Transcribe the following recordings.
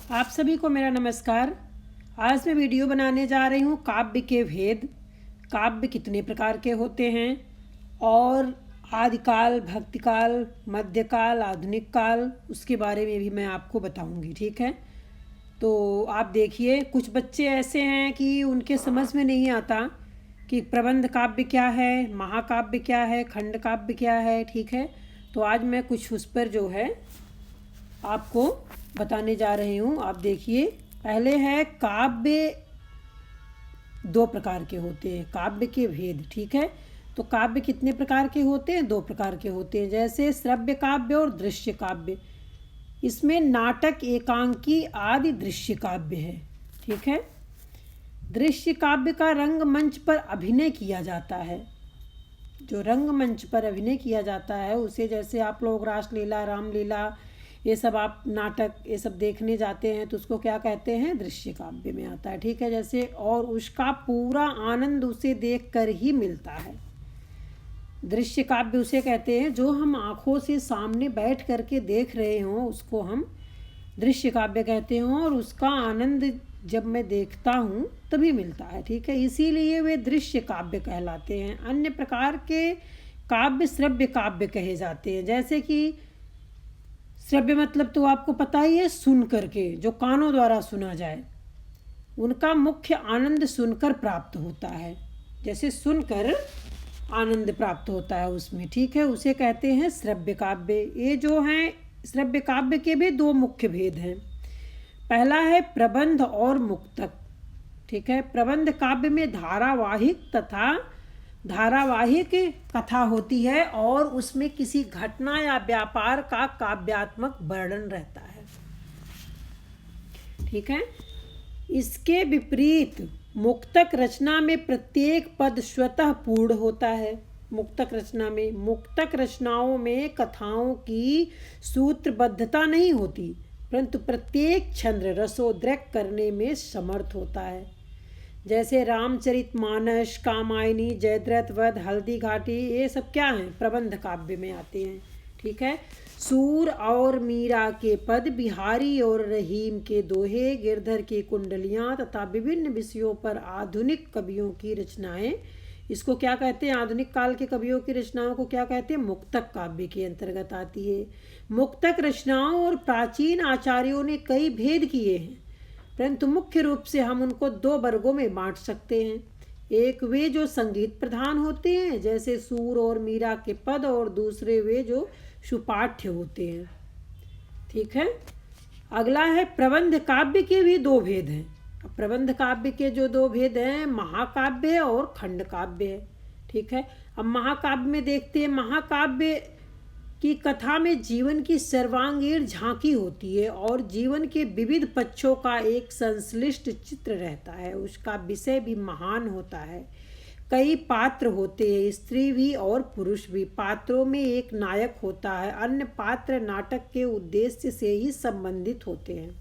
आप सभी को मेरा नमस्कार। आज मैं वीडियो बनाने जा रही हूँ काव्य के भेद। काव्य कितने प्रकार के होते हैं और आदिकाल, भक्तिकाल, मध्यकाल, आधुनिक काल, उसके बारे में भी मैं आपको बताऊंगी। ठीक है, तो आप देखिए, कुछ बच्चे ऐसे हैं कि उनके समझ में नहीं आता कि प्रबंध काव्य क्या है, महाकाव्य क्या है, खंड काव्य क्या है। ठीक है, तो आज मैं कुछ उस पर जो है आपको बताने जा रही हूँ। आप देखिए, पहले है काव्य। दो प्रकार के होते हैं काव्य के भेद। ठीक है, तो काव्य कितने प्रकार के होते हैं? दो प्रकार के होते हैं, जैसे श्रव्य काव्य और दृश्य काव्य। इसमें नाटक, एकांकी आदि दृश्य काव्य है। ठीक है, दृश्य काव्य का रंगमंच पर अभिनय किया जाता है। जो रंगमंच पर अभिनय किया जाता है उसे, जैसे आप लोग रासलीला, रामलीला, ये सब आप नाटक ये सब देखने जाते हैं तो उसको क्या कहते हैं? दृश्य काव्य में आता है। ठीक है, जैसे, और उसका पूरा आनंद उसे देख कर ही मिलता है। दृश्य काव्य उसे कहते हैं जो हम आँखों से सामने बैठ करके देख रहे हों, उसको हम दृश्य काव्य कहते हों, और उसका आनंद जब मैं देखता हूँ तभी मिलता है। ठीक है, इसीलिए वे दृश्य काव्य कहलाते हैं। अन्य प्रकार के काव्य श्रव्य काव्य कहे जाते हैं। जैसे कि श्रव्य मतलब तो आपको पता ही है, सुन करके, जो कानों द्वारा सुना जाए, उनका मुख्य आनंद सुनकर प्राप्त होता है। जैसे सुनकर आनंद प्राप्त होता है उसमें। ठीक है, उसे कहते हैं श्रव्य काव्य। ये जो हैं श्रव्य काव्य के भी दो मुख्य भेद हैं। पहला है प्रबंध और मुक्तक। ठीक है, प्रबंध काव्य में धारावाहिक कथा होती है और उसमें किसी घटना या व्यापार का काव्यात्मक वर्णन रहता है। ठीक है, इसके विपरीत मुक्तक रचना में प्रत्येक पद स्वतः पूर्ण होता है। मुक्तक रचनाओं में कथाओं की सूत्रबद्धता नहीं होती, परंतु प्रत्येक छंद रसोद्रेक करने में समर्थ होता है। जैसे रामचरितमानस, कामायनी, जयद्रथ वध, हल्दी घाटी, ये सब क्या हैं? प्रबंध काव्य में आते हैं। ठीक है, सूर और मीरा के पद, बिहारी और रहीम के दोहे, गिरधर की कुंडलियाँ तथा विभिन्न विषयों पर आधुनिक कवियों की रचनाएं, इसको क्या कहते हैं? आधुनिक काल के कवियों की रचनाओं को क्या कहते हैं? मुक्तक काव्य के अंतर्गत आती है। मुक्तक रचनाओं और प्राचीन आचार्यों ने कई भेद किए हैं, परंतु मुख्य रूप से हम उनको दो वर्गों में बांट सकते हैं। एक वे जो संगीत प्रधान होते हैं, जैसे सूर और मीरा के पद, और दूसरे वे जो सुपाठ्य होते हैं। ठीक है, अगला है प्रबंध काव्य के भी दो भेद हैं। प्रबंध काव्य के जो दो भेद हैं, महाकाव्य है और खंड काव्य है। ठीक है, अब महाकाव्य में देखते हैं। महाकाव्य की कथा में जीवन की सर्वांगीण झांकी होती है और जीवन के विविध पक्षों का एक संश्लिष्ट चित्र रहता है। उसका विषय भी महान होता है। कई पात्र होते हैं, स्त्री भी और पुरुष भी। पात्रों में एक नायक होता है। अन्य पात्र नाटक के उद्देश्य से ही संबंधित होते हैं।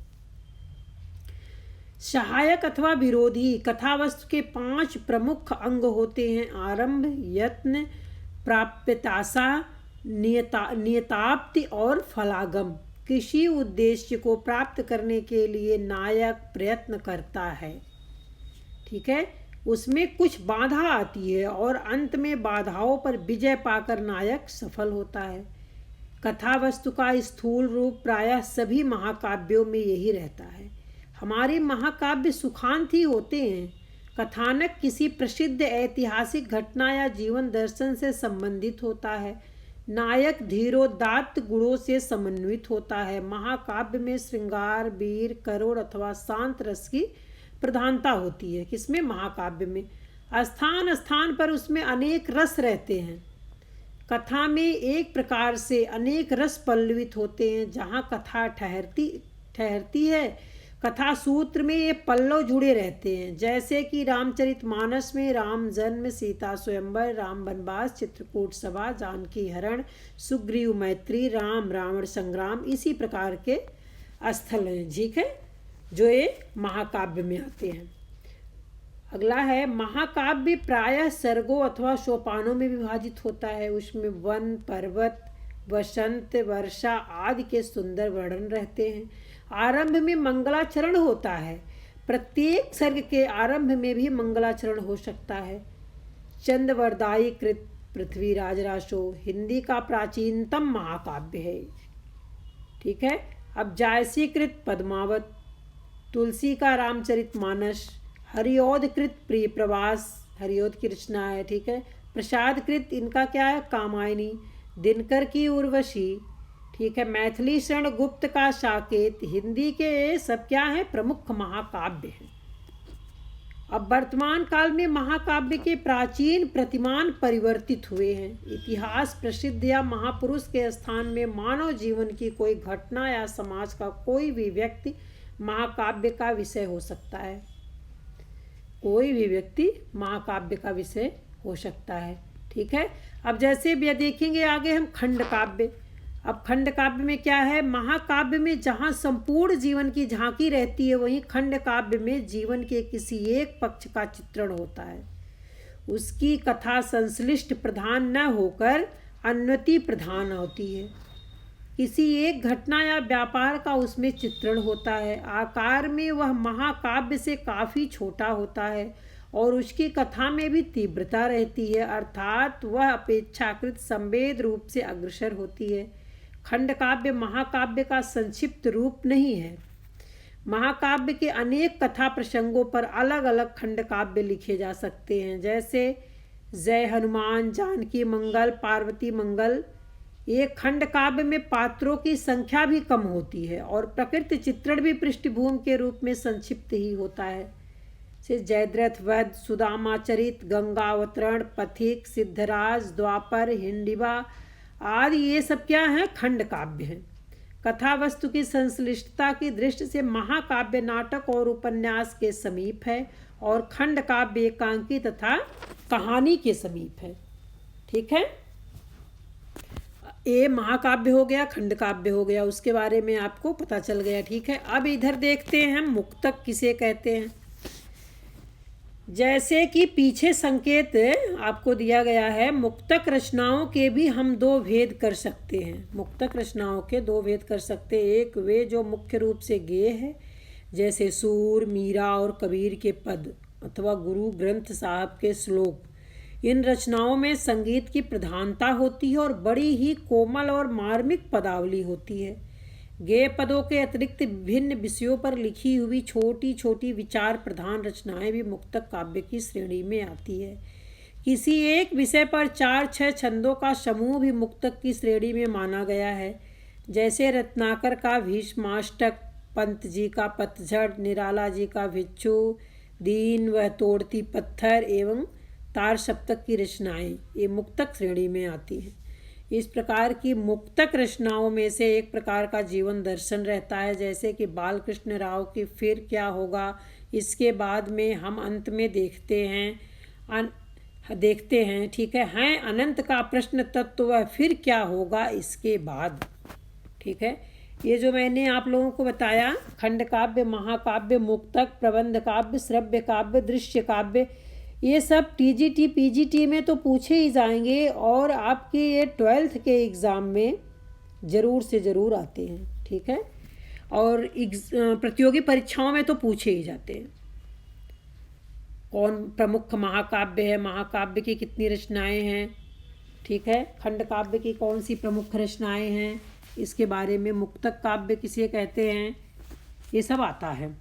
सहायक अथवा विरोधी कथावस्तु के 5 प्रमुख अंग होते हैं: आरंभ, यत्न, प्राप्यताशा, नियताप्ति और फलागम। किसी उद्देश्य को प्राप्त करने के लिए नायक प्रयत्न करता है। ठीक है, उसमें कुछ बाधा आती है और अंत में बाधाओं पर विजय पाकर नायक सफल होता है। कथा वस्तु का स्थूल रूप प्रायः सभी महाकाव्यों में यही रहता है। हमारे महाकाव्य सुखांत ही होते हैं। कथानक किसी प्रसिद्ध ऐतिहासिक घटना या जीवन दर्शन से संबंधित होता है। नायक धीरोदात्त गुणों से समन्वित होता है। महाकाव्य में श्रृंगार, वीर, करुण अथवा शांत रस की प्रधानता होती है। किसमें? महाकाव्य में। स्थान स्थान पर उसमें अनेक रस रहते हैं। कथा में एक प्रकार से अनेक रस पल्लवित होते हैं। जहाँ कथा ठहरती है, कथा सूत्र में ये पल्लव जुड़े रहते हैं। जैसे कि रामचरितमानस में राम जन्म, सीता स्वयंवर, राम वनवास, चित्रकूट सभा, जानकी हरण, सुग्रीव मैत्री, राम रावण संग्राम, इसी प्रकार के स्थल हैं। ठीक है, जो ये महाकाव्य में आते हैं। अगला है महाकाव्य प्रायः सर्गों अथवा सोपानों में विभाजित होता है। उसमें वन, पर्वत, वसंत, वर्षा आदि के सुंदर वर्णन रहते हैं। आरंभ में मंगलाचरण होता है। प्रत्येक सर्ग के आरंभ में भी मंगलाचरण हो सकता है। चंद्रवरदाई कृत पृथ्वीराज रासो हिंदी का प्राचीनतम महाकाव्य है। ठीक है। अब जायसी कृत पद्मावत, तुलसी का रामचरितमानस, हरिऔध कृत प्रिय प्रवास, हरिऔध की रचना है। ठीक है। प्रसाद कृत इनका क्या है, कामायनी, दिनकर की उर्वशी। ठीक है। मैथिली शरण गुप्त का साकेत, हिंदी के सब क्या है, प्रमुख महाकाव्य हैं। अब वर्तमान काल में महाकाव्य के प्राचीन प्रतिमान परिवर्तित हुए हैं। इतिहास प्रसिद्ध या महापुरुष के स्थान में मानव जीवन की कोई घटना या समाज का कोई भी व्यक्ति महाकाव्य का विषय हो सकता है। कोई भी व्यक्ति महाकाव्य का विषय हो सकता है। ठीक है। अब जैसे भी देखेंगे आगे हम खंड काव्य। अब खंड काव्य में क्या है, महाकाव्य में जहाँ संपूर्ण जीवन की झांकी रहती है, वहीं खंड काव्य में जीवन के किसी एक पक्ष का चित्रण होता है। उसकी कथा संश्लिष्ट प्रधान न होकर अन्वति प्रधान होती है। किसी एक घटना या व्यापार का उसमें चित्रण होता है। आकार में वह महाकाव्य से काफ़ी छोटा होता है और उसकी कथा में भी तीव्रता रहती है, अर्थात वह अपेक्षाकृत संवेद रूप से अग्रसर होती है। खंड काव्य महाकाव्य का संक्षिप्त रूप नहीं है। महाकाव्य के अनेक कथा प्रसंगों पर अलग अलग खंड काव्य लिखे जा सकते हैं, जैसे जय हनुमान, जानकी मंगल, पार्वती मंगल। एक खंड काव्य में पात्रों की संख्या भी कम होती है और प्रकृति चित्रण भी पृष्ठभूमि के रूप में संक्षिप्त ही होता है। जैसे जयद्रथ वध, सुदामाचरित, गंगावतरण, पथिक, सिद्धराज, द्वापर, हिंडिबा आदि ये सब क्या हैं, खंड काव्य हैं। कथा वस्तु की संश्लिष्टता की दृष्टि से महाकाव्य नाटक और उपन्यास के समीप है और खंड काव्य एकांकी तथा कहानी के समीप है। ठीक है। ये महाकाव्य हो गया, खंड काव्य हो गया, उसके बारे में आपको पता चल गया। ठीक है। अब इधर देखते हैं हम मुक्तक किसे कहते हैं। जैसे कि पीछे संकेत आपको दिया गया है, मुक्तक रचनाओं के भी हम दो भेद कर सकते हैं। मुक्तक रचनाओं के दो भेद कर सकते हैं। एक वे जो मुख्य रूप से गेय है, जैसे सूर, मीरा और कबीर के पद अथवा गुरु ग्रंथ साहब के श्लोक। इन रचनाओं में संगीत की प्रधानता होती है और बड़ी ही कोमल और मार्मिक पदावली होती है। गेय पदों के अतिरिक्त विभिन्न विषयों पर लिखी हुई छोटी छोटी विचार प्रधान रचनाएं भी मुक्तक काव्य की श्रेणी में आती है। किसी एक विषय पर 4-6 छंदों का समूह भी मुक्तक की श्रेणी में माना गया है, जैसे रत्नाकर का भीष्माष्टक, पंत जी का पतझड़, निराला जी का भिक्षु, दीन वह तोड़ती पत्थर एवं तार सप्तक की रचनाएं ये मुक्तक श्रेणी में आती हैं। इस प्रकार की मुक्तक रचनाओं में से एक प्रकार का जीवन दर्शन रहता है, जैसे कि बालकृष्ण राव की फिर क्या होगा। इसके बाद में हम अंत में देखते हैं ठीक है अनंत का प्रश्न तत्व, वह फिर क्या होगा इसके बाद। ठीक है। ये जो मैंने आप लोगों को बताया, खंड काव्य, महाकाव्य, मुक्तक, प्रबंध काव्य, श्रव्य काव्य, दृश्य काव्य, ये सब टीजीटी पीजीटी में तो पूछे ही जाएंगे और आपके ये 12th के एग्ज़ाम में ज़रूर से ज़रूर आते हैं। ठीक है। और प्रतियोगी परीक्षाओं में तो पूछे ही जाते हैं। कौन प्रमुख महाकाव्य है, महाकाव्य की कितनी रचनाएं हैं। ठीक है। खंड काव्य की कौन सी प्रमुख रचनाएं हैं, इसके बारे में, मुक्तक काव्य किसे कहते हैं, ये सब आता है।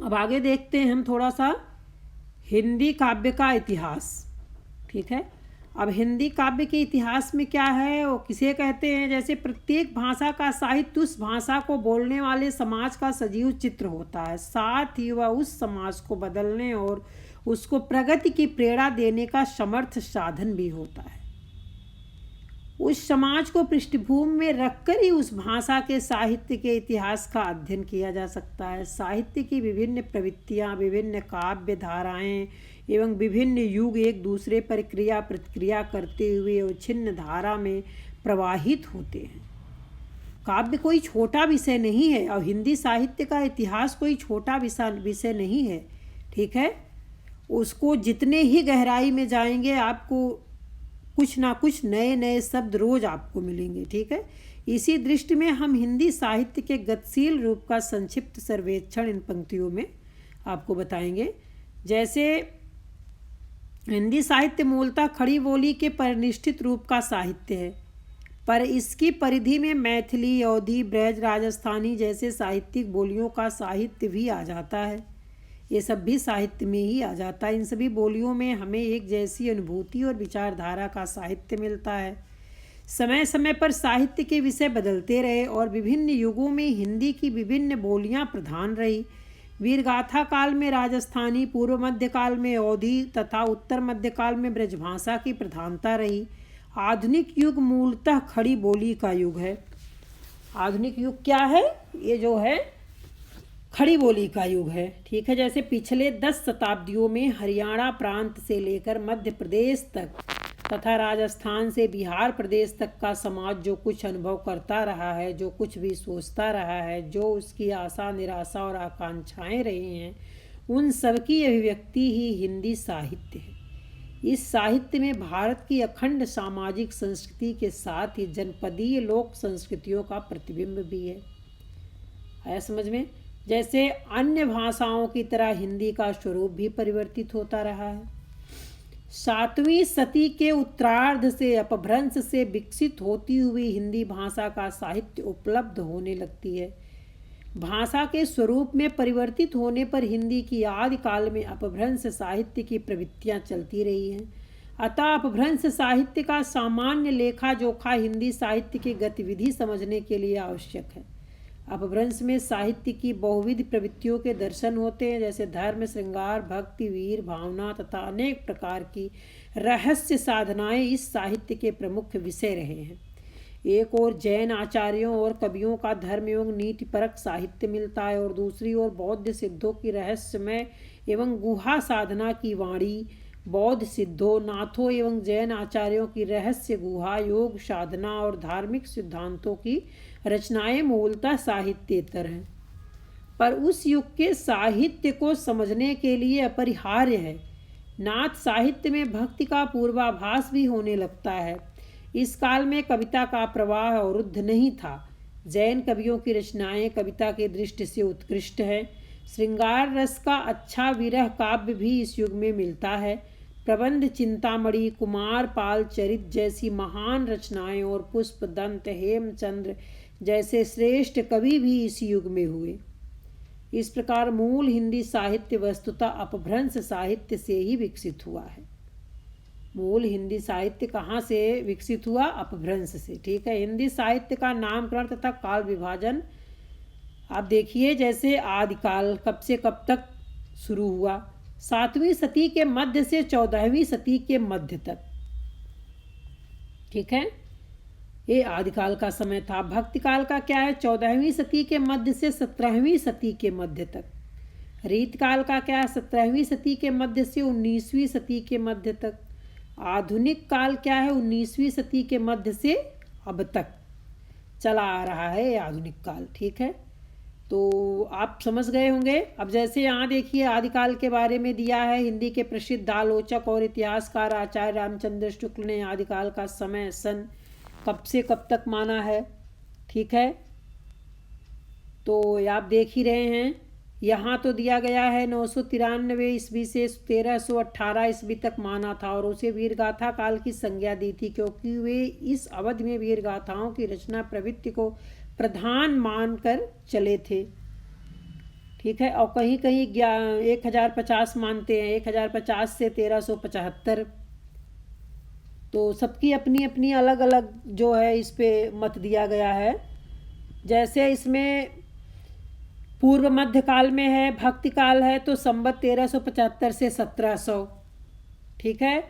अब आगे देखते हैं हम थोड़ा सा हिंदी काव्य का इतिहास। ठीक है। अब हिंदी काव्य के इतिहास में क्या है, वो किसे कहते हैं, जैसे प्रत्येक भाषा का साहित्य उस भाषा को बोलने वाले समाज का सजीव चित्र होता है, साथ ही वह उस समाज को बदलने और उसको प्रगति की प्रेरणा देने का समर्थ साधन भी होता है। उस समाज को पृष्ठभूमि में रखकर ही उस भाषा के साहित्य के इतिहास का अध्ययन किया जा सकता है। साहित्य की विभिन्न प्रवृत्तियाँ, विभिन्न काव्य धाराएँ एवं विभिन्न युग एक दूसरे पर क्रिया प्रतिक्रिया करते हुए अवच्छिन्न धारा में प्रवाहित होते हैं। काव्य कोई छोटा विषय नहीं है और हिंदी साहित्य का इतिहास कोई छोटा विषय नहीं है। ठीक है। उसको जितने ही गहराई में जाएंगे, आपको कुछ ना कुछ नए नए शब्द रोज आपको मिलेंगे। ठीक है। इसी दृष्टि में हम हिंदी साहित्य के गतिशील रूप का संक्षिप्त सर्वेक्षण इन पंक्तियों में आपको बताएंगे। जैसे हिंदी साहित्य मूलतः खड़ी बोली के परिनिष्ठित रूप का साहित्य है, पर इसकी परिधि में मैथिली, अवधी, ब्रज, राजस्थानी जैसे साहित्यिक बोलियों का साहित्य भी आ जाता है। ये सब भी साहित्य में ही आ जाता है। इन सभी बोलियों में हमें एक जैसी अनुभूति और विचारधारा का साहित्य मिलता है। समय समय पर साहित्य के विषय बदलते रहे और विभिन्न युगों में हिंदी की विभिन्न बोलियां प्रधान रही। वीरगाथा काल में राजस्थानी, पूर्व मध्यकाल में अवधी तथा उत्तर मध्यकाल में ब्रजभाषा की प्रधानता रही। आधुनिक युग मूलतः खड़ी बोली का युग है। आधुनिक युग क्या है? ये जो है खड़ी बोली का युग है। ठीक है, जैसे पिछले 10 शताब्दियों में हरियाणा प्रांत से लेकर मध्य प्रदेश तक तथा राजस्थान से बिहार प्रदेश तक का समाज जो कुछ अनुभव करता रहा है, जो कुछ भी सोचता रहा है, जो उसकी आशा, निराशा और आकांक्षाएं रही हैं, उन सब की अभिव्यक्ति ही हिंदी साहित्य है। इस साहित्य में भारत की अखंड सामाजिक संस्कृति के साथ ही जनपदीय लोक संस्कृतियों का प्रतिबिंब भी है। आया समझ में? जैसे अन्य भाषाओं की तरह हिंदी का स्वरूप भी परिवर्तित होता रहा है। 7वीं शती के उत्तरार्ध से अपभ्रंश से विकसित होती हुई हिंदी भाषा का साहित्य उपलब्ध होने लगती है। भाषा के स्वरूप में परिवर्तित होने पर हिंदी की आदिकाल में अपभ्रंश साहित्य की प्रवृत्तियां चलती रही हैं। अतः अपभ्रंश साहित्य का सामान्य लेखा जोखा हिंदी साहित्य की गतिविधि समझने के लिए आवश्यक है। अपभ्रंश में साहित्य की बहुविध प्रवृत्तियों के दर्शन होते हैं, जैसे धर्म, श्रृंगार, भक्ति, वीर भावना तथा अनेक प्रकार की रहस्य साधनाएं इस साहित्य के प्रमुख विषय रहे हैं। एक ओर जैन आचार्यों और कवियों का धर्म एवं नीतिपरक साहित्य मिलता है और दूसरी ओर बौद्ध सिद्धों की रहस्यमय एवं गुहा साधना की वाणी, बौद्ध सिद्धों, नाथों एवं जैन आचार्यों की रहस्य गुहा, योग साधना और धार्मिक सिद्धांतों की रचनाएं मूलतः साहित्येतर हैं, पर उस युग के साहित्य को समझने के लिए अपरिहार्य है। नाथ साहित्य में भक्ति का पूर्वाभास भी होने लगता है। इस काल में कविता का प्रवाह अवरुद्ध नहीं था। जैन कवियों की रचनाएं कविता के दृष्टि से उत्कृष्ट है। श्रृंगार रस का अच्छा विरह काव्य भी इस युग में मिलता है। प्रबंध, चिंतामणि, कुमार पाल चरित जैसी महान रचनाएं और पुष्पदंत, हेमचंद्र जैसे श्रेष्ठ कवि भी इस युग में हुए। इस प्रकार मूल हिंदी साहित्य वस्तुतः अपभ्रंश साहित्य से ही विकसित हुआ है। मूल हिंदी साहित्य कहाँ से विकसित हुआ? अपभ्रंश से। ठीक है, हिंदी साहित्य का नामकरण तथा काल विभाजन आप देखिए। जैसे आदिकाल कब से कब तक शुरू हुआ? 7वीं शती के मध्य से 14वीं शती के मध्य तक। ठीक है, ये आदिकाल का समय था। भक्ति काल का क्या है? 14वीं शती के मध्य से 17वीं शती के मध्य तक। रीतकाल का क्या है? 17वीं शती के मध्य से 19वीं शती के मध्य तक। आधुनिक काल क्या है? 19वीं शती के मध्य से अब तक चला आ रहा है ये आधुनिक काल। ठीक है, तो आप समझ गए होंगे। अब जैसे यहाँ देखिए आदिकाल के बारे में दिया है। हिंदी के प्रसिद्ध आलोचक और इतिहासकार आचार्य रामचंद्र शुक्ल ने आदिकाल का समय सन कब से कब तक माना है। ठीक है, तो आप देख ही रहे हैं। यहाँ तो दिया गया है 993 ईस्वी से 1318 ईस्वी तक माना था और उसे वीरगाथा काल की संज्ञा दी थी, क्योंकि वे इस अवधि में वीरगाथाओं की रचना प्रवृत्ति को प्रधान मानकर चले थे। ठीक है, और कहीं कहीं 1050 मानते हैं, 1050 से 1375। तो सबकी अपनी अपनी अलग अलग जो है इस पे मत दिया गया है। जैसे इसमें पूर्व मध्य काल में है, भक्ति काल है, तो संवत 1375 से 1700। ठीक है,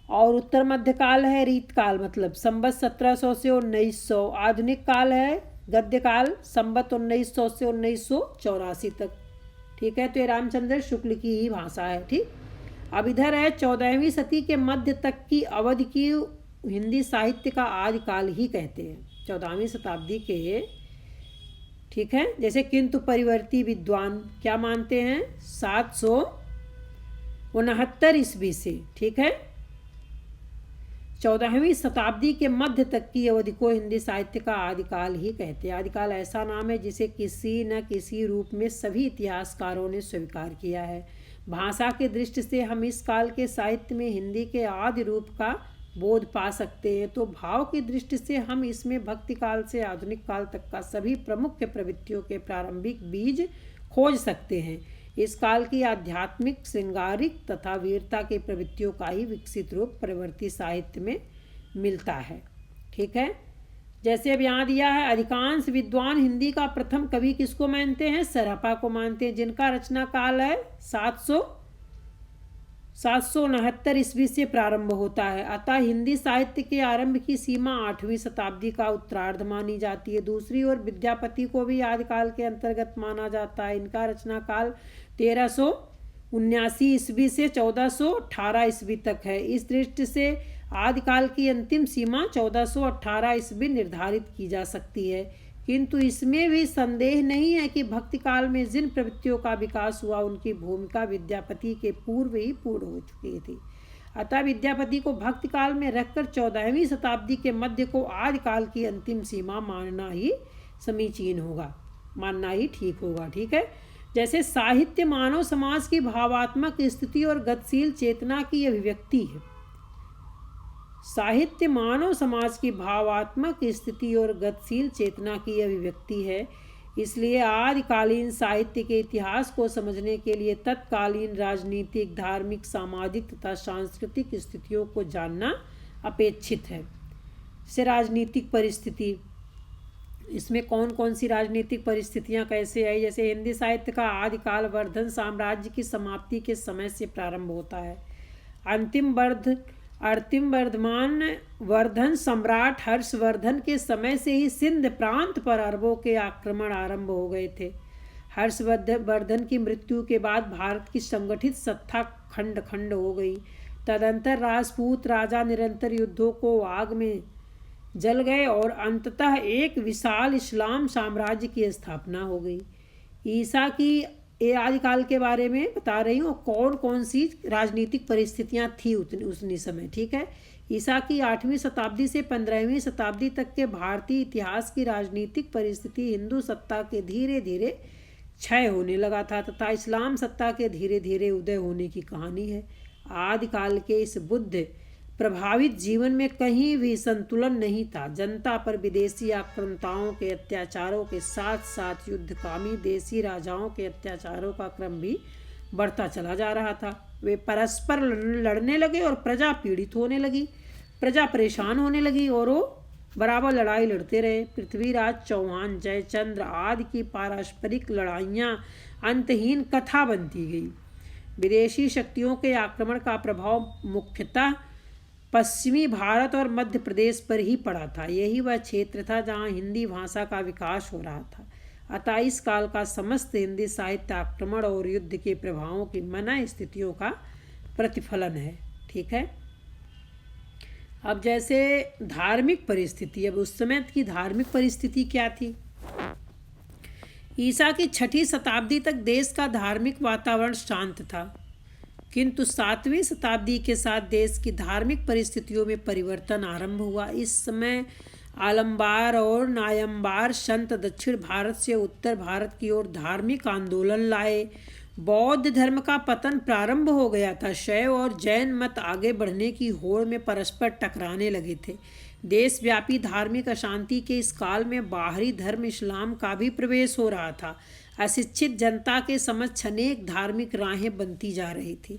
और उत्तर मध्य काल है रीत काल, मतलब संवत 1700 से 1900। आधुनिक काल है गद्य काल, संवत 1900 से 1984 तक। ठीक है, तो ये रामचंद्र शुक्ल की ही भाषा है। ठीक, अब इधर है 14वीं शती के मध्य तक की अवधि की हिंदी साहित्य का आदिकाल ही कहते हैं, 14वीं शताब्दी के। ठीक है, जैसे किंतु परिवर्ती विद्वान क्या मानते हैं? 769 ईस्वी से। ठीक है, 14वीं शताब्दी के मध्य तक की अवधि को हिंदी साहित्य का आदिकाल ही कहते हैं। आदिकाल ऐसा नाम है जिसे किसी न किसी रूप में सभी इतिहासकारों ने स्वीकार किया है। भाषा के दृष्टि से हम इस काल के साहित्य में हिंदी के आदि रूप का बोध पा सकते हैं, तो भाव की दृष्टि से हम इसमें भक्ति काल से आधुनिक काल तक का सभी प्रमुख प्रवृत्तियों के प्रारंभिक बीज खोज सकते हैं। इस काल की आध्यात्मिक, श्रृंगारिक तथा वीरता की प्रवृत्तियों का ही विकसित रूप परवर्ती साहित्य में मिलता है। ठीक है, जैसे अब यहाँ दिया है, अधिकांश विद्वान हिंदी का प्रथम कवि किसको मानते हैं? सरहपा को मानते हैं, जिनका रचना काल है 769 ईस्वी से प्रारंभ होता है। अतः हिंदी साहित्य के आरंभ की सीमा 8वीं शताब्दी का उत्तरार्ध मानी जाती है। दूसरी ओर विद्यापति को भी आदिकाल के अंतर्गत माना जाता है। इनका रचना काल 1379 ईस्वी से 1418 ईस्वी तक है। इस दृष्टि से आदिकाल की अंतिम सीमा 1418 ईस्वी निर्धारित की जा सकती है, किंतु इसमें भी संदेह नहीं है कि भक्ति काल में जिन प्रवृत्तियों का विकास हुआ उनकी भूमिका विद्यापति के पूर्व ही पूर्ण हो चुकी थी। अतः विद्यापति को भक्ति काल में रखकर 14वीं शताब्दी के मध्य को आदिकाल की अंतिम सीमा मानना ही समीचीन होगा, मानना ही ठीक होगा। ठीक है, जैसे साहित्य मानव समाज की भावात्मक स्थिति और गतिशील चेतना की अभिव्यक्ति है। साहित्य मानव समाज की भावात्मक स्थिति और गतिशील चेतना की अभिव्यक्ति है। इसलिए आदिकालीन साहित्य के इतिहास को समझने के लिए तत्कालीन राजनीतिक, धार्मिक, सामाजिक तथा सांस्कृतिक स्थितियों को जानना अपेक्षित है। जैसे राजनीतिक परिस्थिति, इसमें कौन कौन सी राजनीतिक परिस्थितियां कैसे आई? जैसे हिंदी साहित्य का आदिकाल वर्धन साम्राज्य की समाप्ति के समय से प्रारंभ होता है। अंतिम वर्धन सम्राट हर्षवर्धन के समय से ही सिंध प्रांत पर अरबों के आक्रमण आरंभ हो गए थे। हर्षवर्धन की मृत्यु के बाद भारत की संगठित सत्ता खंड खंड हो गई। तदंतर राजपूत राजा निरंतर युद्धों को आग में जल गए और अंततः एक विशाल इस्लाम साम्राज्य की स्थापना हो गई। ईसा की आदिकाल के बारे में बता रही हूँ, कौन कौन सी राजनीतिक परिस्थितियाँ थी उस समय। ठीक है, ईसा की 8वीं शताब्दी से 15वीं शताब्दी तक के भारतीय इतिहास की राजनीतिक परिस्थिति हिंदू सत्ता के धीरे धीरे क्षय होने लगा था तथा इस्लाम सत्ता के धीरे धीरे उदय होने की कहानी है। आदिकाल के इस बुद्ध प्रभावित जीवन में कहीं भी संतुलन नहीं था। जनता पर विदेशी आक्रांताओं के अत्याचारों के साथ साथ युद्धकामी देशी राजाओं के अत्याचारों का क्रम भी बढ़ता चला जा रहा था। वे परस्पर लड़ने लगे और प्रजा पीड़ित होने लगी, प्रजा परेशान होने लगी और वो बराबर लड़ाई लड़ते रहे। पृथ्वीराज चौहान, जयचंद्र आदि की पारस्परिक लड़ाइयाँ अंतहीन कथा बनती गई। विदेशी शक्तियों के आक्रमण का प्रभाव मुख्यतः पश्चिमी भारत और मध्य प्रदेश पर ही पड़ा था। यही वह क्षेत्र था जहाँ हिंदी भाषा का विकास हो रहा था। अतः इस काल का समस्त हिंदी साहित्य आक्रमण और युद्ध के प्रभावों की मना स्थितियों का प्रतिफलन है। ठीक है, अब जैसे धार्मिक परिस्थिति, अब उस समय की धार्मिक परिस्थिति क्या थी? ईसा की 6वीं शताब्दी तक देश का धार्मिक वातावरण शांत था, किंतु 7वीं शताब्दी के साथ देश की धार्मिक परिस्थितियों में परिवर्तन आरंभ हुआ। इस समय आलमबार और नायंबार संत दक्षिण भारत से उत्तर भारत की ओर धार्मिक आंदोलन लाए। बौद्ध धर्म का पतन प्रारंभ हो गया था। शैव और जैन मत आगे बढ़ने की होड़ में परस्पर टकराने लगे थे। देशव्यापी धार्मिक अशांति के इस काल में बाहरी धर्म इस्लाम का भी प्रवेश हो रहा था। अशिक्षित जनता के समक्ष अनेक धार्मिक राहें बनती जा रही थी।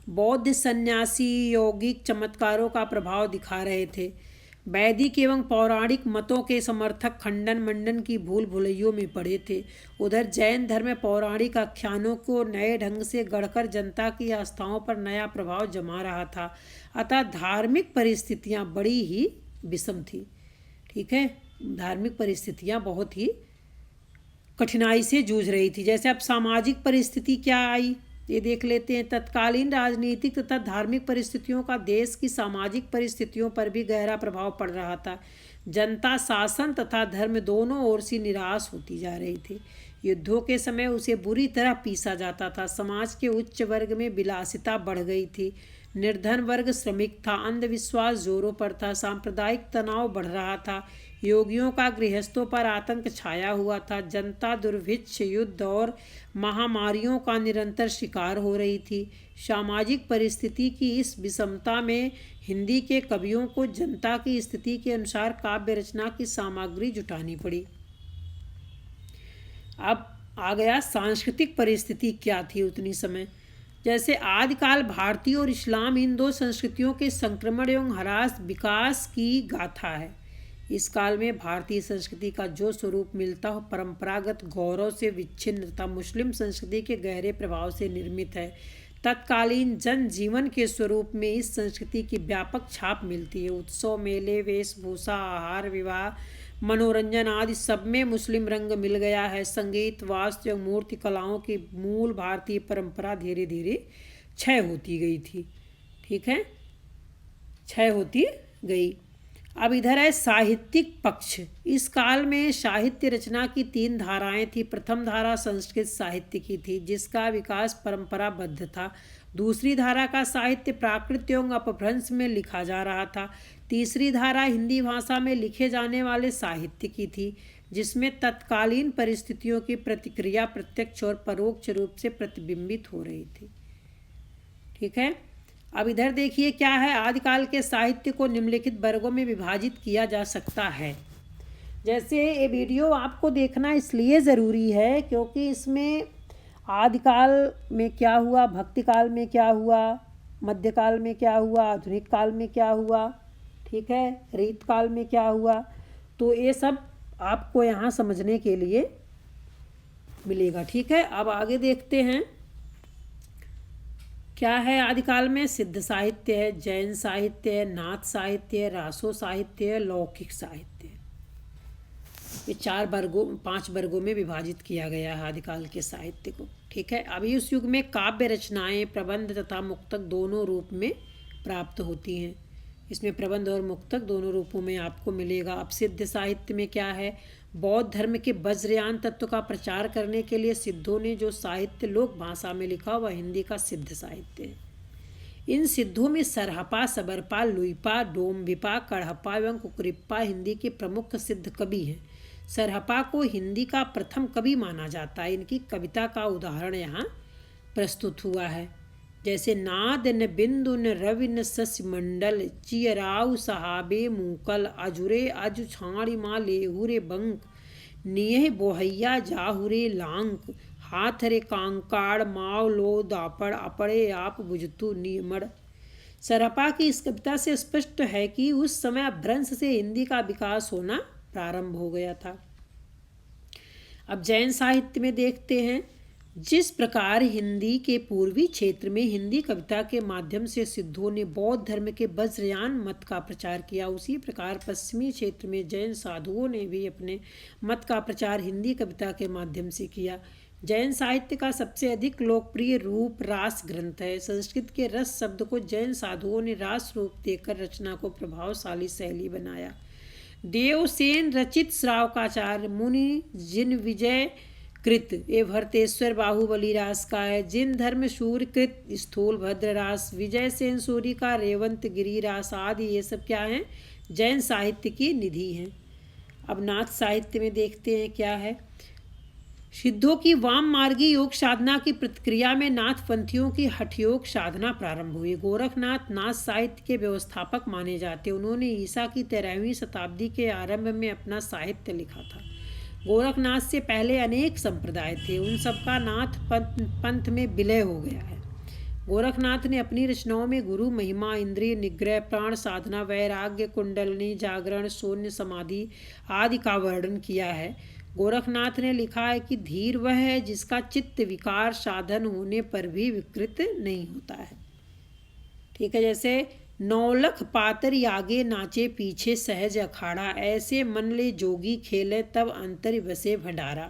बौद्ध सन्यासी यौगिक चमत्कारों का प्रभाव दिखा रहे थे। वैदिक एवं पौराणिक मतों के समर्थक खंडन मंडन की भूल भुलैयों में पड़े थे। उधर जैन धर्म पौराणिक आख्यानों को नए ढंग से गढ़कर जनता की आस्थाओं पर नया प्रभाव जमा रहा था। अतः धार्मिक परिस्थितियाँ बड़ी ही विषम थी। ठीक है, धार्मिक परिस्थितियाँ बहुत ही कठिनाई से जूझ रही थी। जैसे अब सामाजिक परिस्थिति क्या आई ये देख लेते हैं। तत्कालीन राजनीतिक तथा धार्मिक परिस्थितियों का देश की सामाजिक परिस्थितियों पर भी गहरा प्रभाव पड़ रहा था। जनता शासन तथा धर्म दोनों ओर से निराश होती जा रही थी। युद्धों के समय उसे बुरी तरह पीसा जाता था। समाज के उच्च वर्ग में विलासिता बढ़ गई थी। निर्धन वर्ग श्रमिक था, अंधविश्वास जोरों पर था, सांप्रदायिक तनाव बढ़ रहा था, योगियों का गृहस्थों पर आतंक छाया हुआ था, जनता दुर्भिक्ष, युद्ध और महामारियों का निरंतर शिकार हो रही थी। सामाजिक परिस्थिति की इस विषमता में हिंदी के कवियों को जनता की स्थिति के अनुसार काव्य रचना की सामग्री जुटानी पड़ी। अब आ गया सांस्कृतिक परिस्थिति क्या थी उतनी समय। जैसे आदिकाल भारतीय और इस्लाम इन दो संस्कृतियों के संक्रमण एवं ह्रास विकास की गाथा है। इस काल में भारतीय संस्कृति का जो स्वरूप मिलता हो परंपरागत गौरव से विच्छिन्न तथा मुस्लिम संस्कृति के गहरे प्रभाव से निर्मित है। तत्कालीन जनजीवन के स्वरूप में इस संस्कृति की व्यापक छाप मिलती है। उत्सव, मेले, वेशभूषा, आहार, विवाह, मनोरंजन आदि सब में मुस्लिम रंग मिल गया है। संगीत, वास्तु एवं मूर्ति कलाओं की मूल भारतीय परंपरा धीरे धीरे क्षय होती गई थी। ठीक है, क्षय होती गई। अब इधर है साहित्यिक पक्ष। इस काल में साहित्य रचना की 3 धाराएं थी। प्रथम धारा संस्कृत साहित्य की थी, जिसका विकास परंपराबद्ध था। दूसरी धारा का साहित्य प्राकृत एवं अपभ्रंश में लिखा जा रहा था। तीसरी धारा हिंदी भाषा में लिखे जाने वाले साहित्य की थी, जिसमें तत्कालीन परिस्थितियों की प्रतिक्रिया प्रत्यक्ष और परोक्ष रूप से प्रतिबिंबित हो रही थी। ठीक है, अब इधर देखिए क्या है। आदिकाल के साहित्य को निम्नलिखित वर्गों में विभाजित किया जा सकता है। जैसे ये वीडियो आपको देखना इसलिए ज़रूरी है क्योंकि इसमें आदिकाल में क्या हुआ, भक्ति काल में क्या हुआ, मध्यकाल में क्या हुआ, आधुनिक काल में क्या हुआ, ठीक है, रीत काल में क्या हुआ, तो ये सब आपको यहाँ समझने के लिए मिलेगा। ठीक है, अब आगे देखते हैं क्या है। आदिकाल में सिद्ध साहित्य है, जैन साहित्य है, नाथ साहित्य है, रासो साहित्य है, लौकिक साहित्य है। ये 5 वर्गों में विभाजित किया गया है आदिकाल के साहित्य को। ठीक है, अभी उस युग में काव्य रचनाएं प्रबंध तथा मुक्तक दोनों रूप में प्राप्त होती हैं। इसमें प्रबंध और मुक्तक दोनों रूपों में आपको मिलेगा। अब सिद्ध साहित्य में क्या है, बौद्ध धर्म के वज्रयान तत्व का प्रचार करने के लिए सिद्धों ने जो साहित्य लोक भाषा में लिखा वह हिंदी का सिद्ध साहित्य है। इन सिद्धों में सरहपा, सबरपा, लुइपा, डोमभिपा, कड़हपा एवं कुकरिप्पा हिंदी के प्रमुख सिद्ध कवि हैं। सरहपा को हिंदी का प्रथम कवि माना जाता है। इनकी कविता का उदाहरण यहाँ प्रस्तुत हुआ है। जैसे नाद न बिंदु न रवि न सस्य मंडल, चियराउ सहाबे मूकल, अजुरे अजु छाड़ी माँ लेहुरे बंक, नियह बोहैया जाहुरे लांक, हाथ रे कांकाड़ माव लो दापड़, अपड़े आप बुझतु नियमड़। सरहपा की इस कविता से स्पष्ट है कि उस समय अपभ्रंश से हिंदी का विकास होना प्रारंभ हो गया था। अब जैन साहित्य में देखते हैं। जिस प्रकार हिंदी के पूर्वी क्षेत्र में हिंदी कविता के माध्यम से सिद्धों ने बौद्ध धर्म के वज्रयान मत का प्रचार किया, उसी प्रकार पश्चिमी क्षेत्र में जैन साधुओं ने भी अपने मत का प्रचार हिंदी कविता के माध्यम से किया। जैन साहित्य का सबसे अधिक लोकप्रिय रूप रास ग्रंथ है। संस्कृत के रस शब्द को जैन साधुओं ने रास रूप देकर रचना को प्रभावशाली शैली बनाया। देवसेन रचित श्रावकाचार्य मुनि जिन विजय कृत ए भरतेश्वर बाहुबली रास का है। जिन धर्म सूर्य कृत स्थूल भद्र रास, विजय सेन सूरी का रेवंत गिरी रास आदि ये सब क्या हैं, जैन साहित्य की निधि हैं। अब नाथ साहित्य में देखते हैं क्या है। सिद्धों की वाम मार्गी योग साधना की प्रतिक्रिया में नाथ पंथियों की हठयोग साधना प्रारंभ हुई। गोरखनाथ नाथ साहित्य के व्यवस्थापक माने जाते। उन्होंने ईसा की 13वीं शताब्दी के आरंभ में अपना साहित्य लिखा था। गोरखनाथ से पहले अनेक संप्रदाय थे, उन सबका नाथ पंथ में विलय हो गया है। गोरखनाथ ने अपनी रचनाओं में गुरु महिमा, इंद्रिय निग्रह, प्राण साधना, वैराग्य, कुंडलनी, जागरण, शून्य समाधि आदि का वर्णन किया है। गोरखनाथ ने लिखा है कि धीर वह है जिसका चित्त विकार साधन होने पर भी विकृत नहीं होता है। ठीक है, जैसे नौलख पातर आगे नाचे पीछे सहज अखाड़ा, ऐसे मन ले जोगी खेले तब अंतर बसे भंडारा।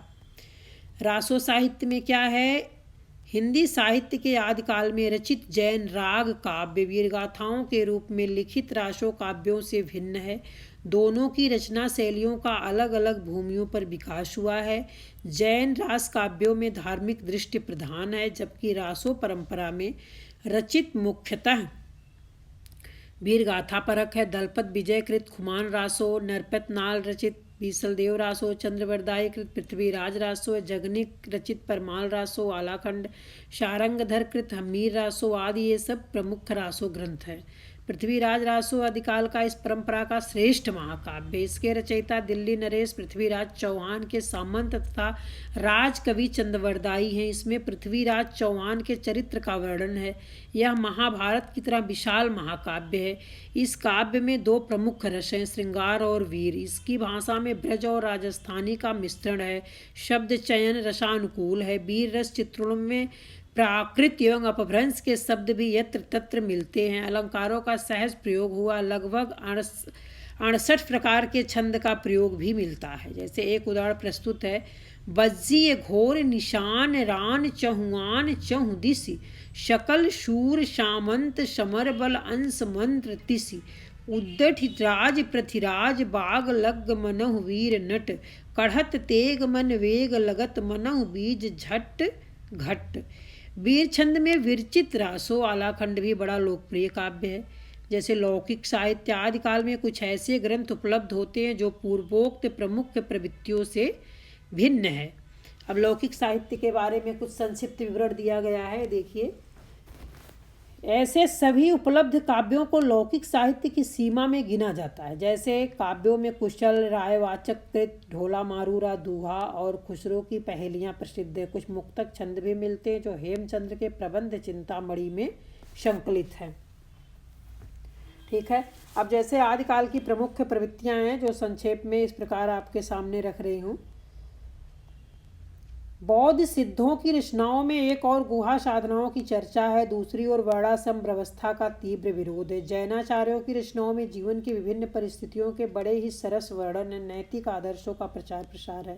रासो साहित्य में क्या है, हिंदी साहित्य के आदिकाल में रचित जैन राग काव्य वीर गाथाओं के रूप में लिखित रासो काव्यों से भिन्न है। दोनों की रचना शैलियों का अलग अलग भूमियों पर विकास हुआ है। जैन रास काव्यों में धार्मिक दृष्टि प्रधान है, जबकि रासो परंपरा में रचित मुख्यतः वीर गाथा परक है। दलपत विजय कृत खुमान रासो, नरपत नाल रचित बीसल देव रासो, चंद्रवरदाई कृत पृथ्वीराज रासो, जगनिक रचित परमाल रासो, आलाखंड शारंगधर कृत हमीर रासो आदि ये सब प्रमुख रासो ग्रंथ हैं। पृथ्वीराज रासो आदिकाल का इस परंपरा का श्रेष्ठ महाकाव्य। इसके रचयिता दिल्ली नरेश पृथ्वीराज चौहान के सामंत तथा राजकवि चंद्रवरदाई हैं। इसमें पृथ्वीराज चौहान के चरित्र का वर्णन है। यह महाभारत की तरह विशाल महाकाव्य है। इस काव्य में दो प्रमुख रस हैं, श्रृंगार और वीर। इसकी भाषा में ब्रज और राजस्थानी का मिश्रण है। शब्द चयन रसानुकूल है। वीर रस चित्रणों में प्राकृत एवं अपभ्रंश के शब्द भी यत्र तत्र मिलते हैं। अलंकारों का सहज प्रयोग हुआ। लगभग 68 प्रकार के छंद का प्रयोग भी मिलता है। जैसे एक उदाहरण प्रस्तुत है। बज्जी घोर निशान रान चहुआन चहु दिशि, शकल शूर सामंत समर बल अंश मंत्र तिसि, उद्दठ राज पृथ्वीराज बाग लग मनहु वीर नट, कढ़त तेग मन वेग लगत मनहु बीज झट घट। वीर छंद में विरचित रासो आलाखंड भी बड़ा लोकप्रिय काव्य है। जैसे लौकिक साहित्य आदिकाल में कुछ ऐसे ग्रंथ उपलब्ध होते हैं जो पूर्वोक्त प्रमुख प्रवृत्तियों से भिन्न है। अब लौकिक साहित्य के बारे में कुछ संक्षिप्त विवरण दिया गया है, देखिए। ऐसे सभी उपलब्ध काव्यों को लौकिक साहित्य की सीमा में गिना जाता है। जैसे काव्यों में कुशल रायवाचक कृत, ढोला मारूरा दूहा और खुसरो की पहेलियाँ प्रसिद्ध है। कुछ मुक्तक छंद भी मिलते हैं जो हेमचंद्र के प्रबंध चिंतामणि में संकलित हैं। ठीक है। अब जैसे आदिकाल की प्रमुख प्रवृत्तियाँ हैं जो संक्षेप में इस प्रकार आपके सामने रख रही हूँ। बौद्ध सिद्धों की रचनाओं में एक और गुहा साधनाओं की चर्चा है, दूसरी ओर वर्णाश्रम व्यवस्था का तीव्र विरोध है। जैनाचार्यों की रचनाओं में जीवन की विभिन्न परिस्थितियों के बड़े ही सरस वर्णन है। नैतिक आदर्शों का प्रचार प्रसार है।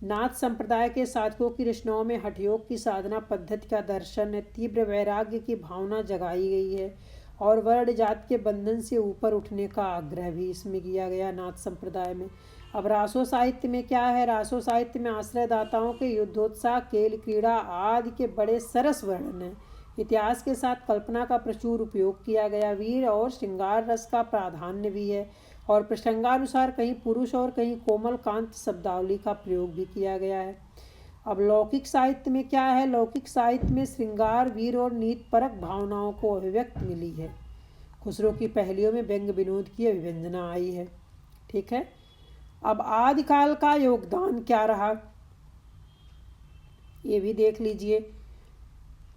नाथ संप्रदाय के साधकों की रचनाओं में हठयोग की साधना पद्धति का दर्शन है। तीव्र वैराग्य की भावना जगाई गई है और वर्ण जात के बंधन से ऊपर उठने का आग्रह भी इसमें किया गया नाथ संप्रदाय में। अब रासो साहित्य में क्या है? रासो साहित्य में आश्रयदाताओं के युद्धोत्साह, खेल क्रीड़ा आदि के बड़े सरस वर्णन हैं। इतिहास के साथ कल्पना का प्रचुर उपयोग किया गया। वीर और श्रृंगार रस का प्राधान्य भी है और प्रसंगानुसार कहीं पुरुष और कहीं कोमल कांत शब्दावली का प्रयोग भी किया गया है। अब लौकिक साहित्य में क्या है? लौकिक साहित्य में श्रृंगार, वीर और नीतिपरक भावनाओं को अभिव्यक्त मिली है। खुसरो की पहेलियों में व्यंग विनोद की अभिव्यंजना आई है। ठीक है। अब आदिकाल का योगदान क्या रहा, ये भी देख लीजिए।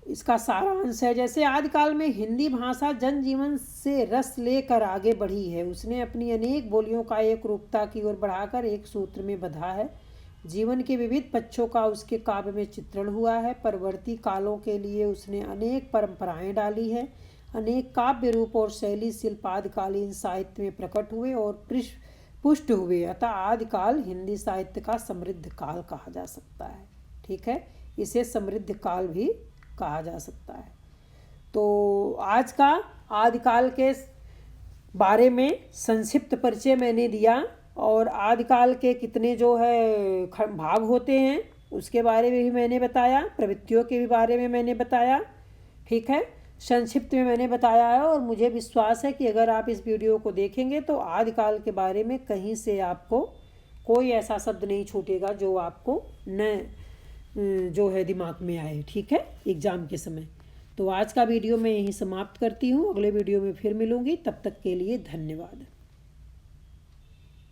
इसका सारांश है। जैसे आदिकाल में हिंदी भाषा जनजीवन से रस लेकर आगे बढ़ी है। उसने अपनी अनेक बोलियों का एक रूपता की ओर बढ़ाकर एक सूत्र में बंधा है। जीवन के विविध पक्षों का उसके काव्य में चित्रण हुआ है। परवर्ती कालों के लिए उसने अनेक परंपराएं डाली है। अनेक काव्य रूप और शैली शिल्प आदिकालीन साहित्य में प्रकट हुए और पुष्ट हुए। अतः आदिकाल हिंदी साहित्य का समृद्ध काल कहा जा सकता है। ठीक है, इसे समृद्ध काल भी कहा जा सकता है। तो आज का आदिकाल के बारे में संक्षिप्त परिचय मैंने दिया और आदिकाल के कितने जो है भाग होते हैं उसके बारे में भी मैंने बताया, प्रवृत्तियों के भी बारे में मैंने बताया। ठीक है, संक्षिप्त में मैंने बताया है और मुझे विश्वास है कि अगर आप इस वीडियो को देखेंगे तो आदिकाल के बारे में कहीं से आपको कोई ऐसा शब्द नहीं छूटेगा जो आपको न जो है दिमाग में आए। ठीक है, एग्ज़ाम के समय। तो आज का वीडियो मैं यहीं समाप्त करती हूँ। अगले वीडियो में फिर मिलूँगी, तब तक के लिए धन्यवाद।